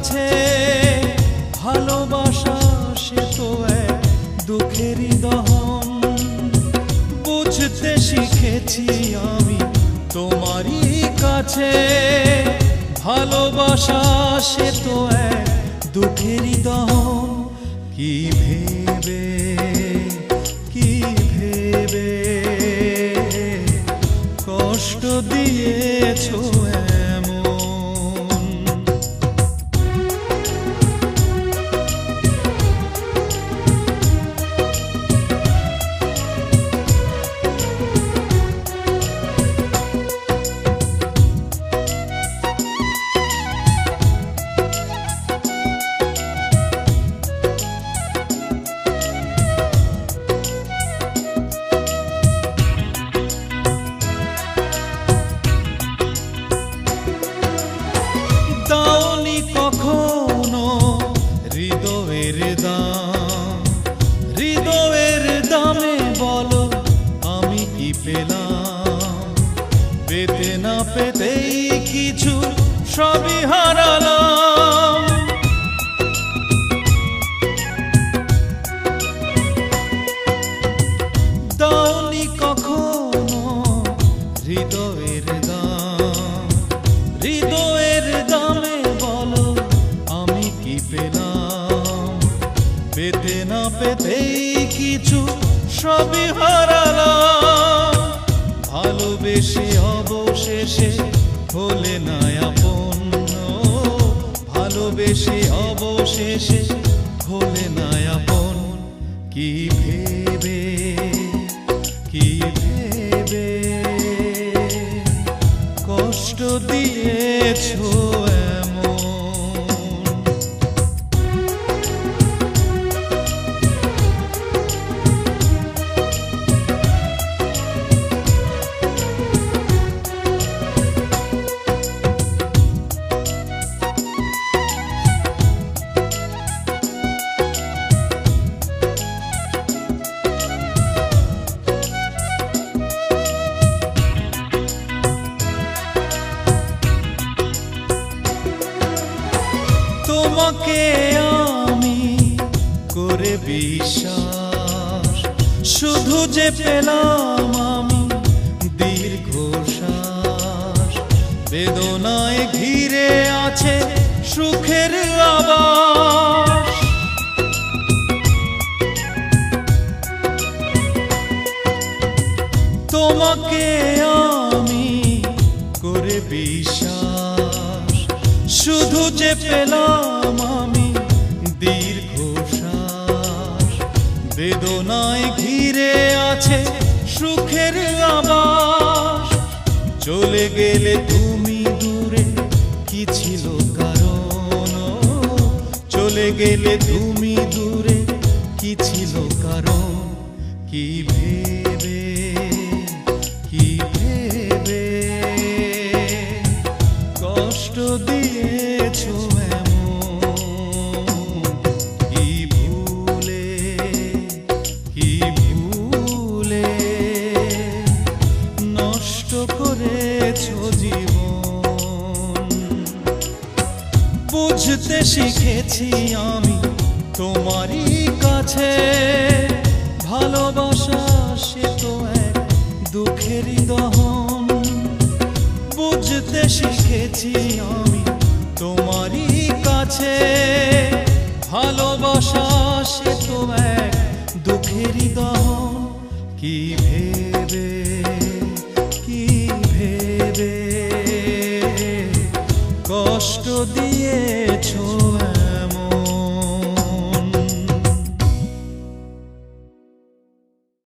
কাছে ভালোবাসা সে তো এক দুঃখেরই দহন। বুঝতে শিখেছি আমি তোমারই কাছে ভালোবাসা সে তো এক দুঃখেরই দহন। কি ভেবে কষ্ট দিয়েছো দাওনি কখনো হৃদয়ের দাম, হৃদয়ের দামে বলো আমি কি পেলাম? পেতে না পেতেই কিছু সবই হারালাম। দাওনি কখনো হৃদয়ের দাম, হৃদয়ের দামে বলো আমি কি পেলাম? পেতে না পেতেই কিছু সবই হারালাম। ভালোবেসে অবশেষে হলে না আপন, ভালোবেসে অবশেষে হলে না আপন। কি ভেবে কষ্ট দিয়েছো তোমাকে আমি করে বিশ্বাস, শুধু যে পেলাম আমি দীর্ঘশ্বাস। বেদনায় ঘিরে আছে সুখের আবাস। তোমাকে আমি করে বিশ্বাস, শুধু যে পেলাম আমি দীর্ঘশ্বাস। বেদনায় ঘিরে আছে সুখের আবাস। চলে গেলে তুমি দূরে কি ছিল কারণ? চলে গেলে তুমি দূরে কি ছিল কারণ? কি ভেবে কষ্ট দিয়েছো কি ভুলে নষ্ট করেছো জীবন। বুঝতে শিখেছি আমি তোমারই কাছে ভালোবাসা সে তো এক দুঃখেরই দহন। বুঝতে শিখেছি আমি তোমারই কাছে ভালোবাসা সে তো এক দুঃখেরই দহন। কি ভেবে কষ্ট দিয়েছো